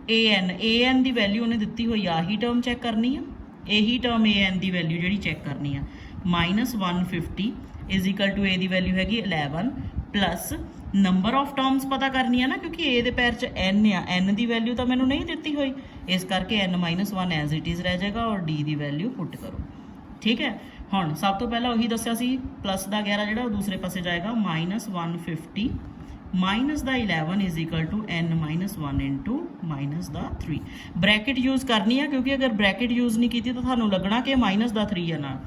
an ਦੀ ਵੈਲਿਊ ਉਹਨੇ ਦਿੱਤੀ ਹੋਈ ਆ, ਆਹੀ ਟਰਮ ਚੈੱਕ ਕਰਨੀ ਆ, ਇਹੀ ਟਰਮ an ਦੀ ਵੈਲਿਊ ਜਿਹੜੀ ਚੈੱਕ ਕਰਨੀ ਆ। Minus 150 is equal to A ਦੀ ਵੈਲਿਊ ਹੈਗੀ 11 ਪਲੱਸ ਨੰਬਰ ਆਫ ਟਰਮਸ ਪਤਾ ਕਰਨੀ ਆ ਨਾ, ਕਿਉਂਕਿ A ਦੇ ਪੈਰ 'ਚ n ਆ, n ਦੀ ਵੈਲਿਊ ਤਾਂ ਮੈਨੂੰ ਨਹੀਂ ਦਿੱਤੀ ਹੋਈ, ਇਸ ਕਰਕੇ n minus 1 as it is ਰਹਿ ਜਾਏਗਾ ਔਰ D ਦੀ ਵੈਲਿਊ ਪੁੱਟ ਕਰੋ, ਠੀਕ ਹੈ। ਹੁਣ ਸਭ ਤੋਂ ਪਹਿਲਾਂ ਉਹੀ ਦੱਸਿਆ ਸੀ, ਪਲੱਸ ਦਾ 11 ਜਿਹੜਾ ਉਹ ਦੂਸਰੇ ਪਾਸੇ ਜਾਏਗਾ, ਮਾਈਨਸ 150 ਮਾਈਨਸ ਦਾ 11 is equal to n minus 1 into minus ਦਾ 3। ਬ੍ਰੈਕਟ ਯੂਜ਼ ਕਰਨੀ ਆ, ਕਿਉਂਕਿ ਅਗਰ ਬ੍ਰੈਕਟ ਯੂਜ਼ ਨਹੀਂ ਕੀਤੀ ਤਾਂ ਤੁਹਾਨੂੰ ਲੱਗਣਾ ਕਿ ਮਾਈਨਸ ਦਾ 3 ਆ ਨਾਲ।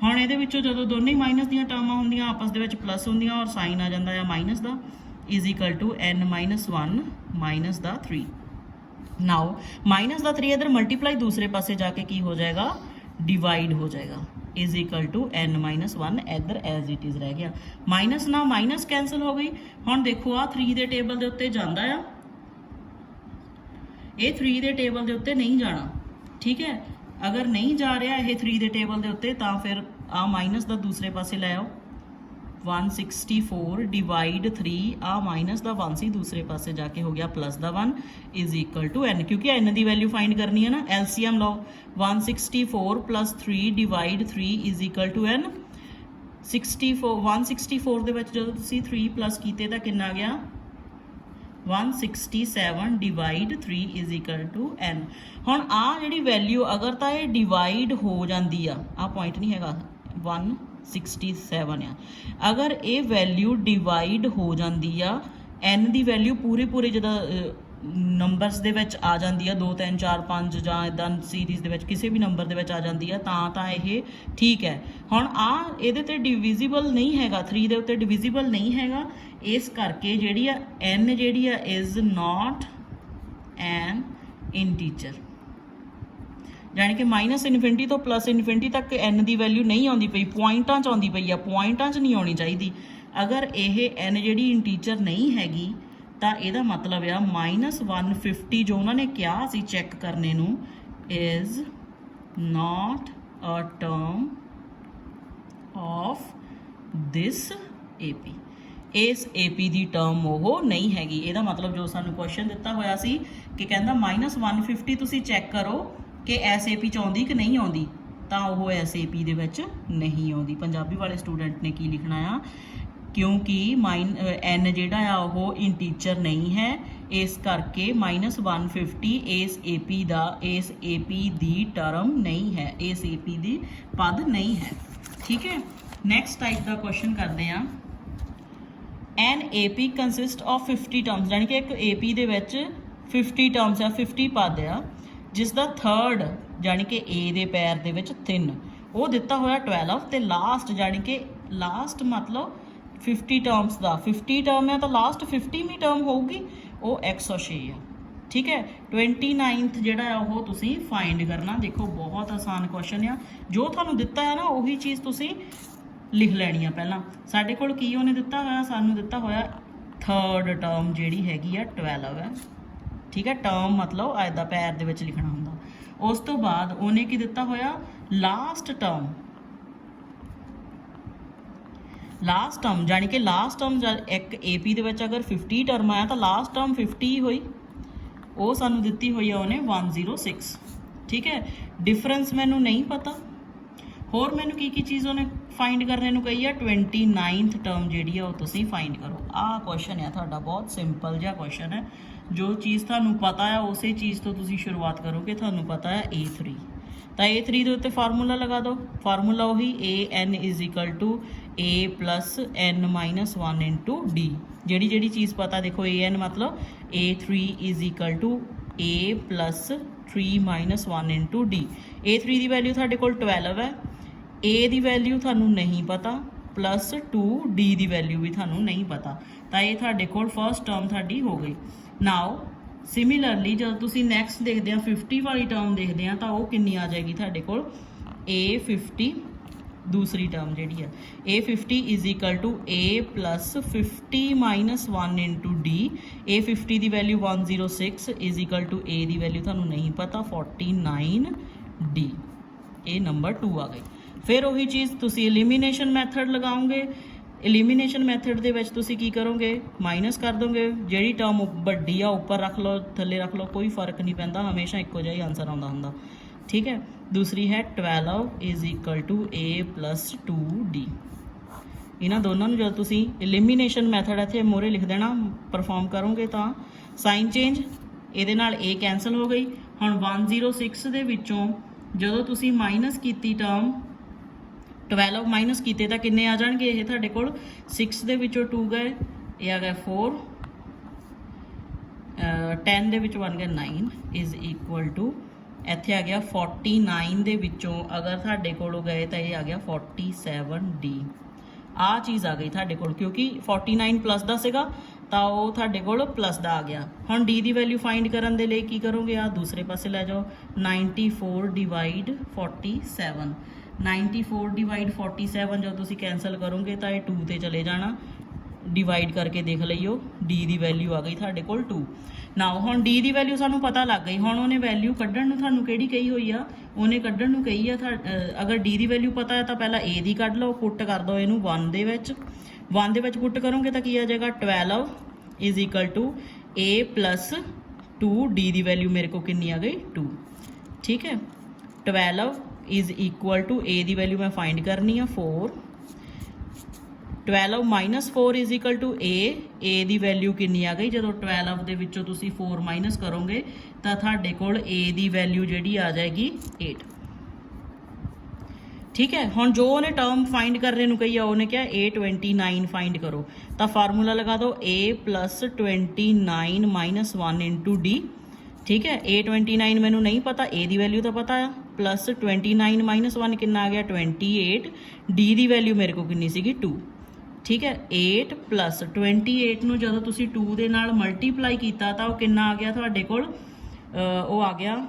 ਹੁਣ ਇਹਦੇ ਵਿੱਚੋਂ ਜਦੋਂ ਦੋਨੇ ਮਾਈਨਸ ਦੀਆਂ ਟਰਮਾਂ ਹੁੰਦੀਆਂ ਆਪਸ ਦੇ ਵਿੱਚ ਪਲੱਸ ਹੁੰਦੀਆਂ ਔਰ ਸਾਈਨ ਆ ਜਾਂਦਾ ਆ ਮਾਈਨਸ ਦਾ, is equal to n minus 1 minus ਦਾ 3। ਨਾਓ ਮਾਈਨਸ ਦਾ 3 ਇਧਰ ਮਲਟੀਪਲਾਈ ਦੂਸਰੇ ਪਾਸੇ ਜਾ ਕੇ ਕੀ ਹੋ ਜਾਏਗਾ, ਡਿਵਾਈਡ ਹੋ ਜਾਏਗਾ, is equal to n minus 1 ਇੱਧਰ ਐਜ਼ ਇਟ ਇਜ਼ ਰਹਿ ਗਿਆ। ਮਾਈਨਸ ਨਾਲ ਮਾਈਨਸ ਕੈਂਸਲ ਹੋ ਗਈ। ਹੁਣ ਦੇਖੋ ਆ 3 ਦੇ ਟੇਬਲ ਦੇ ਉੱਤੇ ਜਾਂਦਾ ਆ, ਇਹ 3 ਦੇ ਟੇਬਲ ਦੇ ਉੱਤੇ ਨਹੀਂ ਜਾਣਾ, ਠੀਕ ਹੈ। ਅਗਰ ਨਹੀਂ ਜਾ ਰਿਹਾ ਇਹ 3 ਦੇ ਟੇਬਲ ਦੇ ਉੱਤੇ ਤਾਂ ਫਿਰ ਆ ਮਾਈਨਸ ਦਾ ਦੂਸਰੇ ਪਾਸੇ ਲੈ ਆਓ, 164 ਡਿਵਾਈਡ 3, ਆ ਮਾਈਨਸ ਦਾ 1 ਸੀ ਦੂਸਰੇ ਪਾਸੇ ਜਾ ਕੇ ਹੋ ਗਿਆ ਪਲੱਸ ਦਾ 1 ਇਜ਼ ਇਕੁਅਲ ਟੂ n, ਕਿਉਂਕਿ n ਦੀ ਵੈਲਿਊ ਫਾਈਂਡ ਕਰਨੀ ਹੈ ਨਾ। LCM ਲਓ, 164 plus 3 divide 3 is equal to n। 164 ਦੇ ਵਿੱਚ ਜਦੋਂ ਤੁਸੀਂ 3 ਪਲੱਸ ਕੀਤੇ ਤਾਂ ਕਿੰਨਾ ਆ ਗਿਆ, 167 divide 3 is equal to n। ਹੁਣ ਆ ਜਿਹੜੀ ਵੈਲਿਊ ਅਗਰ ਤਾਂ ਇਹ ਡਿਵਾਈਡ ਹੋ ਜਾਂਦੀ ਆ, ਆ ਪੁਆਇੰਟ ਨਹੀਂ ਹੈਗਾ, 167 ਆ, ਅਗਰ ਇਹ ਵੈਲਿਊ ਡਿਵਾਈਡ ਹੋ ਜਾਂਦੀ ਆ, n ਦੀ ਵੈਲਿਊ ਪੂਰੇ ਜਦੋਂ ਨੰਬਰਸ ਦੇ ਵਿੱਚ ਆ ਜਾਂਦੀ ਆ, 2 3 4 5 ਜਾਂ ਇਦਾਂ ਸੀਰੀਜ਼ ਦੇ ਵਿੱਚ ਕਿਸੇ ਵੀ ਨੰਬਰ ਦੇ ਵਿੱਚ ਆ ਜਾਂਦੀ ਆ ਤਾਂ ਇਹ ਠੀਕ ਹੈ। ਹੁਣ ਆ ਇਹਦੇ ਤੇ ਡਿਵੀਜ਼ੀਬਲ ਨਹੀਂ ਹੈਗਾ, 3 ਦੇ ਉੱਤੇ ਡਿਵੀਜ਼ੀਬਲ ਨਹੀਂ ਹੈਗਾ, ਇਸ ਕਰਕੇ ਜਿਹੜੀ ਆ n ਜਿਹੜੀ ਆ ਇਜ਼ ਨਾਟ ਐਨ ਇੰਟੀਜਰ, ਜਾਣੀ ਕਿ ਮਾਈਨਸ ਇਨਫਿਨਿਟੀ ਤੋਂ ਪਲੱਸ ਇਨਫਿਨਿਟੀ ਤੱਕ n ਦੀ ਵੈਲਿਊ ਨਹੀਂ ਆਉਂਦੀ ਪਈ, ਪੁਆਇੰਟਾਂ 'ਚ ਆਉਂਦੀ ਪਈ ਆ, ਪੁਆਇੰਟਾਂ 'ਚ ਨਹੀਂ ਆਉਣੀ ਚਾਹੀਦੀ। ਅਗਰ ਇਹ n ਜਿਹੜੀ ਇੰਟੀਜਰ ਨਹੀਂ ਹੈਗੀ ਤਾਂ ਇਹਦਾ ਮਤਲਬ ਆ ਮਾਈਨਸ 150 ਜੋ ਉਹਨਾਂ ਨੇ ਕਿਹਾ ਸੀ ਚੈੱਕ ਕਰਨੇ ਨੂੰ, is not a term of this AP, ਇਸ AP ਦੀ ਟਰਮ ਉਹ ਨਹੀਂ ਹੈਗੀ। ਇਹਦਾ ਮਤਲਬ ਜੋ ਸਾਨੂੰ ਕੁਐਸਚਨ ਦਿੱਤਾ ਹੋਇਆ ਸੀ ਕਿ ਕਹਿੰਦਾ ਮਾਈਨਸ 150 ਤੁਸੀਂ ਚੈੱਕ ਕਰੋ ਕਿ ਇਸ AP 'ਚ ਆਉਂਦੀ ਕਿ ਨਹੀਂ ਆਉਂਦੀ, ਤਾਂ ਉਹ ਇਸ AP ਦੇ ਵਿੱਚ ਨਹੀਂ ਆਉਂਦੀ। ਪੰਜਾਬੀ ਵਾਲੇ ਸਟੂਡੈਂਟ ਨੇ ਕੀ ਲਿਖਣਾ ਆ, ਕਿਉਂਕਿ n ਜਿਹੜਾ ਆ ਉਹ ਇੰਟੀਜਰ ਨਹੀਂ ਹੈ, ਇਸ ਕਰਕੇ ਮਾਈਨਸ 150 ਇਸ AP ਦੀ ਟਰਮ ਨਹੀਂ ਹੈ, ਇਸ AP ਦੀ ਪਦ ਨਹੀਂ ਹੈ, ਠੀਕ ਹੈ। ਨੈਕਸਟ ਟਾਈਪ ਦਾ ਕੁਐਸਚਨ ਕਰਦੇ ਆ। ਐਨ AP ਕੰਸਿਸਟ ਆਫ 50 ਟਰਮਸ, ਯਾਨੀ ਕਿ ਇੱਕ AP ਦੇ ਵਿੱਚ 50 ਟਰਮਸ ਆ, 50 ਪਦ ਆ, ਜਿਸ ਦਾ ਥਰਡ ਯਾਨੀ ਕਿ A ਦੇ ਪੈਰ ਦੇ ਵਿੱਚ 3 ਉਹ ਦਿੱਤਾ ਹੋਇਆ 12 ਤੇ ਲਾਸਟ ਯਾਨੀ ਕਿ ਲਾਸਟ ਮਤਲਬ 50 ਟਰਮਸ ਦਾ 50 ਟਰਮ ਹੈ ਤਾਂ ਲਾਸਟ 50ਵੀਂ ਟਰਮ ਹੋਊਗੀ ਉਹ 106 ਆ, ਠੀਕ ਹੈ। 29th ਜਿਹੜਾ ਆ ਉਹ ਤੁਸੀਂ ਫਾਈਂਡ ਕਰਨਾ। ਦੇਖੋ ਬਹੁਤ ਆਸਾਨ ਕੁਐਸਚਨ ਆ, ਜੋ ਤੁਹਾਨੂੰ ਦਿੱਤਾ ਹੈ ਨਾ ਉਹੀ ਚੀਜ਼ ਤੁਸੀਂ ਲਿਖ ਲੈਣੀ ਆ। ਪਹਿਲਾਂ ਸਾਡੇ ਕੋਲ ਕੀ ਉਹਨੇ ਦਿੱਤਾ ਹੋਇਆ, ਸਾਨੂੰ ਦਿੱਤਾ ਹੋਇਆ ਥਰਡ ਟਰਮ ਜਿਹੜੀ ਹੈਗੀ ਆ 12 ਹੈ, ਠੀਕ ਹੈ। ਟਰਮ ਮਤਲਬ ਐਦਾ ਪੈਰ ਦੇ ਵਿੱਚ ਲਿਖਣਾ ਹੁੰਦਾ। ਉਸ ਤੋਂ ਬਾਅਦ ਉਹਨੇ ਕੀ ਦਿੱਤਾ ਹੋਇਆ, ਲਾਸਟ ਟਰਮ ਜਾਣੀ ਕਿ ਲਾਸਟ ਟਰਮ ਇੱਕ AP ਦੇ ਵਿੱਚ ਅਗਰ 50 ਟਰਮ ਆਇਆ ਤਾਂ ਲਾਸਟ ਟਰਮ 50 ਹੋਈ, ਉਹ ਸਾਨੂੰ ਦਿੱਤੀ ਹੋਈ ਆ ਉਹਨੇ 106, ਠੀਕ ਹੈ। ਡਿਫਰੈਂਸ ਮੈਨੂੰ ਨਹੀਂ ਪਤਾ, ਹੋਰ ਮੈਨੂੰ ਕੀ ਚੀਜ਼ ਉਹਨੇ ਫਾਈਂਡ ਕਰਨੇ ਨੂੰ ਕਹੀ ਆ, 29th ਟਰਮ ਜਿਹੜੀ ਆ ਉਹ ਤੁਸੀਂ ਫਾਈਂਡ ਕਰੋ। ਆਹ ਕੁਐਸਚਨ ਆ ਤੁਹਾਡਾ, ਬਹੁਤ ਸਿੰਪਲ ਜਿਹਾ ਕੁਐਸਚਨ ਹੈ। ਜੋ ਚੀਜ਼ ਤੁਹਾਨੂੰ ਪਤਾ ਆ ਉਸੇ ਚੀਜ਼ ਤੋਂ ਤੁਸੀਂ ਸ਼ੁਰੂਆਤ ਕਰੋਗੇ। ਤੁਹਾਨੂੰ ਪਤਾ ਹੈ A3 ਤਾਂ A3 ਦੇ ਉੱਤੇ ਫਾਰਮੂਲਾ ਲਗਾ ਦਿਓ, ਫਾਰਮੂਲਾ ਉਹੀ an is equal to A plus n minus 1 into D। ਜਿਹੜੀ ਚੀਜ਼ ਪਤਾ, ਦੇਖੋ an ਮਤਲਬ A3 is equal to A plus 3 minus 1 into D। A3 ਦੀ ਵੈਲਿਊ ਤੁਹਾਡੇ ਕੋਲ 12 ਹੈ, A ਦੀ ਵੈਲਿਊ ਤੁਹਾਨੂੰ ਨਹੀਂ ਪਤਾ, ਪਲੱਸ 2 D ਦੀ ਵੈਲਿਊ ਵੀ ਤੁਹਾਨੂੰ ਨਹੀਂ ਪਤਾ, ਤਾਂ ਇਹ ਤੁਹਾਡੇ ਕੋਲ ਫਸਟ ਟਰਮ ਤੁਹਾਡੀ ਹੋ ਗਈ। ਨਾਓ ਸਿਮਿਲਰਲੀ ਜਦੋਂ ਤੁਸੀਂ ਨੈਕਸਟ ਦੇਖਦੇ ਆ 50 ਵਾਲੀ ਟਰਮ ਦੇਖਦੇ ਆ ਤਾਂ ਉਹ ਕਿੰਨੀ ਆ ਜਾਏਗੀ ਤੁਹਾਡੇ ਕੋਲ A50 दूसरी टर्म जी है A50 is equal to A plus 50 minus 1 into D A50 की value 106 is equal to A की वैल्यू थानू नहीं पता 49 D ए नंबर 2 आ गई। फिर वही चीज़ तुसी एलिमिनेशन मैथड लगाओगे एलिमिनेशन मैथड दे विच तुसी की करोगे माइनस कर दोगे जिहड़ी टर्म वड्डी आ उपर रख लो थले रख लो कोई फर्क नहीं पैंदा हमेशा इक्को जिहा ही आंसर आउंदा हुंदा ठीक है। दूसरी है 12 is equal to A plus 2D इन्हां दोनों जो तुसी एलिमिनेशन मैथड इत्थे मोहरे लिख देना परफॉर्म करोगे तो साइन चेंज इहदे नाल A कैंसल हो गई। हुण 106 दे विचों जदों तुसी माइनस कीती टर्म 12 माइनस कीते तां किन्ने आ जाणगे ये तुहाडे कोल 6 दे विचों 2 गए ये आ गया 4 10 दे विचों बन गया 9 इज इक्वल टू ਇੱਥੇ ਆ ਗਿਆ 49 ਦੇ ਵਿੱਚੋਂ ਅਗਰ ਤੁਹਾਡੇ ਕੋਲੋਂ ਗਏ ਤਾਂ ਇਹ ਆ ਗਿਆ 47D ਆ ਚੀਜ਼ ਆ ਗਈ ਤੁਹਾਡੇ ਕੋਲ ਕਿਉਂਕਿ 49 ਪਲੱਸ ਦਾ ਸੀਗਾ ਤਾਂ ਉਹ ਤੁਹਾਡੇ ਕੋਲ ਪਲੱਸ ਦਾ ਆ ਗਿਆ। ਹੁਣ D ਦੀ ਵੈਲਿਊ ਫਾਈਂਡ ਕਰਨ ਦੇ ਲਈ ਕੀ ਕਰੋਗੇ ਆ ਦੂਸਰੇ ਪਾਸੇ ਲੈ ਜਾਓ 94 ਡਿਵਾਈਡ 47 94 ਡਿਵਾਈਡ 47 ਜਦੋਂ ਤੁਸੀਂ ਕੈਂਸਲ ਕਰੋਗੇ ਤਾਂ ਇਹ 2 ਤੇ ਚਲੇ ਜਾਣਾ डिवाइड करके देख लियो D की वैल्यू आ गई थाडे कोल 2 ना हुण D की वैल्यू सानू पता लग गई हुण उन्हें वैल्यू कड्ढण नूं थानू किहड़ी कही हुई आ उन्हें कड्ढण नूं कही आ अगर D की वैल्यू पता है तो पहला A की कढ लो पुट कर दो इनू 1 दे विच पुट करोगे तो की आ जाएगा 12 is equal to A plus 2 D की वैल्यू मेरे को कितनी आ गई 2 ठीक है। 12 इज इक्वल टू A की वैल्यू मैं फाइंड करनी है 4 12 minus 4 is equal to A की वैल्यू कितनी आ गई जो 12 के विचों तुसी 4 माइनस करोगे तो तुहाडे कोल A की वैल्यू जिहड़ी आ जाएगी 8 ठीक है। हुण जो उन्हें टर्म फाइंड करने नूं कही उन्हें क्या A29 फाइंड करो तो फार्मूला लगा दो A plus 29 minus 1 into D ठीक है। A29 मैनू नहीं पता A की वैल्यू तो पता है प्लस 29 माइनस 1 कितना आ गया 28 D की वैल्यू मेरे को कितनी सीगी 2 ठीक है। 8 प्लस 28 नूं जदों तुसी 2 दे नाल मल्टीप्लाई कीता तां ओह कितना आ गया तुहाडे कोल ओह आ गया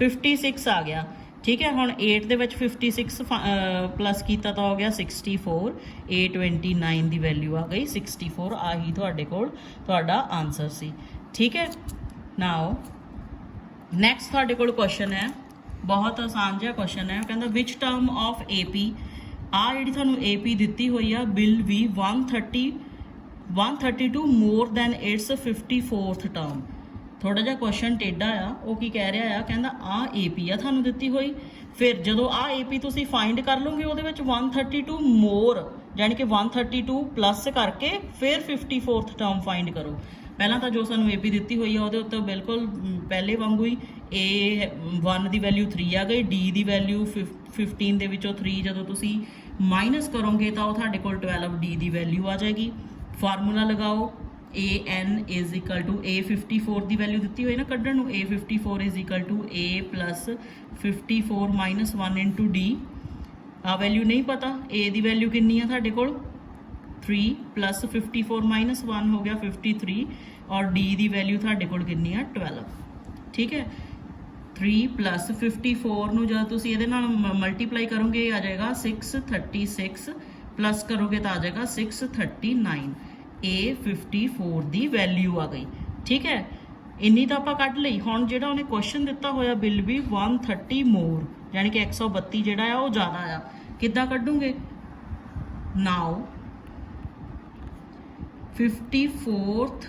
56 आ गया ठीक है। हुण 8 दे विच 56 प्लस कीता तां हो गया 64 A29 की वैल्यू आ गई 64 आही तुहाडे कोल तुहाडा आंसर सी ठीक है। नाउ नैक्सट तुहाडे कोल क्वेश्चन है बहुत आसान जिहा क्वेश्चन है कहंदा विच टर्म ऑफ AP आ जी थानू AP दिती हुई आ बिल भी 132 more than it's 54th term थोड़ा जिहा क्वेश्चन टेढ़ा आ वो की कह रहा आ कहंदा आ AP आ थानू दिती हुई फिर जदों आ AP तुसी फाइंड कर लोगे उहदे विच 132 मोर यानी कि 132 प्लस करके फिर 54th टर्म फाइंड करो। पहला तो जो सानू AP दिती हुई है उहदे उत्ते बिल्कुल पहले वांगू ही A1 की वैल्यू 3 आ गई D की वैल्यू 15 दे विचों 3 जदों तुसी माइनस करोगे तो तुहाडे कोल 12 D की वैल्यू आ जाएगी। फार्मूला लगाओ AN is equal to A54 की वैल्यू दी हुई ना कड्ढण नूं A54 is equal to A plus 54 minus 1 into D आ वैल्यू नहीं पता A की वैल्यू कितनी है तुहाडे कोल 3 प्लस 54 माइनस 1 हो गया 53 और D की वैल्यू तुहाडे कोल कितनी है 12 ठीक है। 3 प्लस 54 नूं जब तुसीं इहदे नाल मल्टीप्लाई करोगे आ जाएगा 636 प्लस करोगे तो आ जाएगा 639 A54 की वैल्यू आ गई ठीक है। इन्नी तो आपां कढ लई हुण जिहड़ा उन्हें क्वेश्चन दिता होया बिल भी 130 मोर यानी कि 132 जिहड़ा आ वो ज़्यादा आ किद्दां कढूंगे नाउ 54th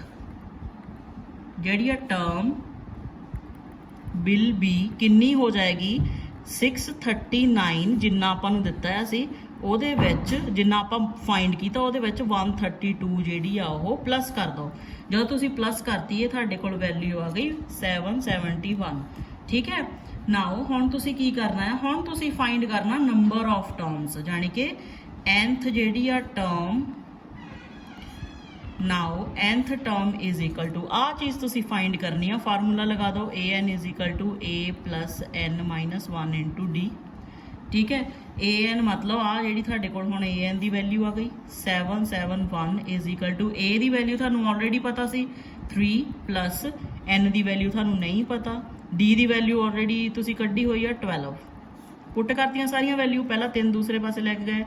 जिहड़ी आ टर्म बिल बी किन्नी हो जाएगी 639 जिन्ना आपां नूं दिता है सी ਉਹਦੇ ਵਿੱਚ ਜਿੰਨਾ ਆਪਾਂ ਫਾਈਂਡ ਕੀਤਾ ਉਹਦੇ ਵਿੱਚ 132 ਜਿਹੜੀ ਆ ਉਹ ਪਲੱਸ ਕਰ ਦਿਓ ਜਦੋਂ ਤੁਸੀਂ ਪਲੱਸ ਕਰਤੀ ਹੈ ਤੁਹਾਡੇ ਕੋਲ ਵੈਲਿਊ ਆ ਗਈ 771 ਠੀਕ ਹੈ। ਨਾਓ ਹੁਣ ਤੁਸੀਂ ਕੀ ਕਰਨਾ ਹੈ ਹੁਣ ਤੁਸੀਂ ਫਾਈਂਡ ਕਰਨਾ ਨੰਬਰ ਆਫ ਟਰਮਸ ਯਾਨੀ ਕਿ nth ਜਿਹੜੀ ਆ term now nth term is equal to आ चीज़ तुसी फाइंड करनी है फार्मूला लगा दो an is equal to a plus n minus 1 into D ਠੀਕ ਹੈ। an ਮਤਲਬ ਆ ਜਿਹੜੀ ਤੁਹਾਡੇ ਕੋਲ ਹੁਣ an ਦੀ ਵੈਲਿਊ ਆ ਗਈ 771 ਇਜ਼ ਇਕੁਅਲ ਟੂ a ਦੀ ਵੈਲਿਊ ਤੁਹਾਨੂੰ ਆਲਰੇਡੀ ਪਤਾ ਸੀ 3 ਪਲੱਸ n ਦੀ ਵੈਲਿਊ ਤੁਹਾਨੂੰ ਨਹੀਂ ਪਤਾ, d ਦੀ ਵੈਲਿਊ ਆਲਰੇਡੀ ਤੁਸੀਂ ਕੱਢੀ ਹੋਈ ਆ 12। ਪੁੱਟ ਕਰਤੀਆਂ ਸਾਰੀਆਂ ਵੈਲਿਊ, ਪਹਿਲਾਂ 3 ਦੂਸਰੇ ਪਾਸੇ ਲੈ ਕੇ ਗਏ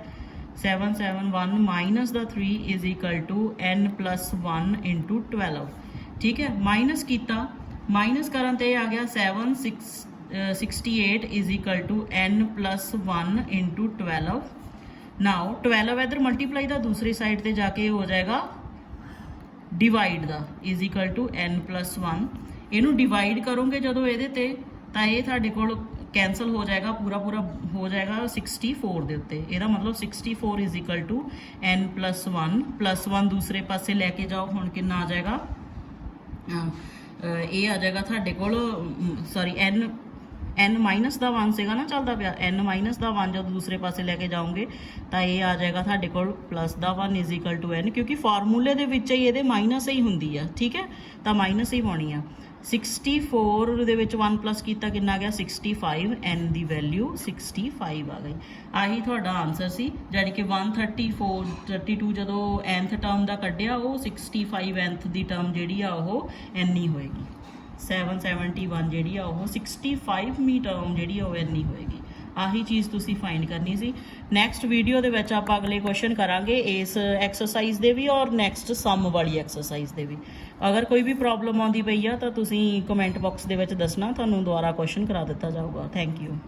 771 ਮਾਈਨਸ ਦਾ 3 is equal to n plus 1 into 12। ਠੀਕ ਹੈ, ਮਾਈਨਸ ਕੀਤਾ, ਮਾਈਨਸ ਕਰਨ ਤੇ ਆ ਗਿਆ 68 is equal to n plus 1 into 12। now 12 इधर मल्टीप्लाई ਦਾ दूसरी साइड ਤੇ ਜਾ ਕੇ ਹੋ ਜਾਏਗਾ divide the is equal to n plus 1। ਇਹਨੂੰ डिवाइड ਕਰੋਗੇ ਜਦੋਂ ਇਹਦੇ ਤੇ ਤਾਂ ਇਹ ਤੁਹਾਡੇ ਕੋਲ कैंसल हो जाएगा, पूरा पूरा हो जाएगा 64 ਦੇ ਉੱਤੇ। ਇਹਦਾ ਮਤਲਬ 64 is equal to n plus 1 ਦੂਸਰੇ ਪਾਸੇ ਲੈ ਕੇ ਜਾਓ, ਹੁਣ ਕਿੰਨਾ ਆ ਜਾਏਗਾ, ਇਹ ਆ ਜਾਏਗਾ ਤੁਹਾਡੇ ਕੋਲ ਸੌਰੀ n ਮਾਈਨਸ ਦਾ 1 ਸੀਗਾ ਨਾ ਚੱਲਦਾ ਪਿਆ, n ਮਾਈਨਸ ਦਾ 1 ਜਦੋਂ ਦੂਸਰੇ ਪਾਸੇ ਲੈ ਕੇ ਜਾਓਗੇ ਤਾਂ ਇਹ ਆ ਜਾਏਗਾ ਤੁਹਾਡੇ ਕੋਲ ਪਲੱਸ ਦਾ 1 ਇਜ਼ ਇਕੁਅਲ ਟੂ n, ਕਿਉਂਕਿ ਫਾਰਮੂਲੇ ਦੇ ਵਿੱਚ ਹੀ ਇਹਦੇ ਮਾਈਨਸ ਹੀ ਹੁੰਦੀ ਆ। ਠੀਕ ਹੈ, ਤਾਂ ਮਾਈਨਸ ਹੀ ਪਾਉਣੀ ਆ। 64 ਦੇ ਵਿੱਚ 1 ਪਲੱਸ ਕੀਤਾ ਕਿੰਨਾ ਆ ਗਿਆ 65, n ਦੀ ਵੈਲਿਊ 65 ਆ ਗਈ। ਆਹੀ ਤੁਹਾਡਾ ਆਨਸਰ ਸੀ, ਜਾਨੀ ਕਿ 134 32 ਜਦੋਂ nth ਟਰਮ ਦਾ ਕੱਢਿਆ ਉਹ 65 nth ਦੀ ਟਰਮ ਜਿਹੜੀ ਆ ਉਹ n ਹੀ ਹੋਏਗੀ। 771 ਜਿਹੜੀ ਆ ਉਹ 65ਵੀਂ ਟਰਮ ਜਿਹੜੀ ਆ ਉਹ n ਹੀ ਹੋਏਗੀ। ਆਹੀ ਚੀਜ਼ ਤੁਸੀਂ ਫਾਈਂਡ ਕਰਨੀ ਸੀ। ਨੈਕਸਟ ਵੀਡੀਓ ਦੇ ਵਿੱਚ ਆਪਾਂ ਅਗਲੇ ਕੁਐਸਚਨ ਕਰਾਂਗੇ ਇਸ ਐਕਸਰਸਾਈਜ਼ ਦੇ ਵੀ ਔਰ ਨੈਕਸਟ ਸਮ ਵਾਲੀ ਐਕਸਰਸਾਈਜ਼ ਦੇ ਵੀ। ਅਗਰ ਕੋਈ ਵੀ ਪ੍ਰੋਬਲਮ ਆਉਂਦੀ ਪਈ ਆ ਤਾਂ ਤੁਸੀਂ ਕਮੈਂਟ ਬਾਕਸ ਦੇ ਵਿੱਚ ਦੱਸਣਾ, ਤੁਹਾਨੂੰ ਦੁਬਾਰਾ ਕੁਐਸਚਨ ਕਰਾ ਦਿੱਤਾ ਜਾਊਗਾ। Thank you.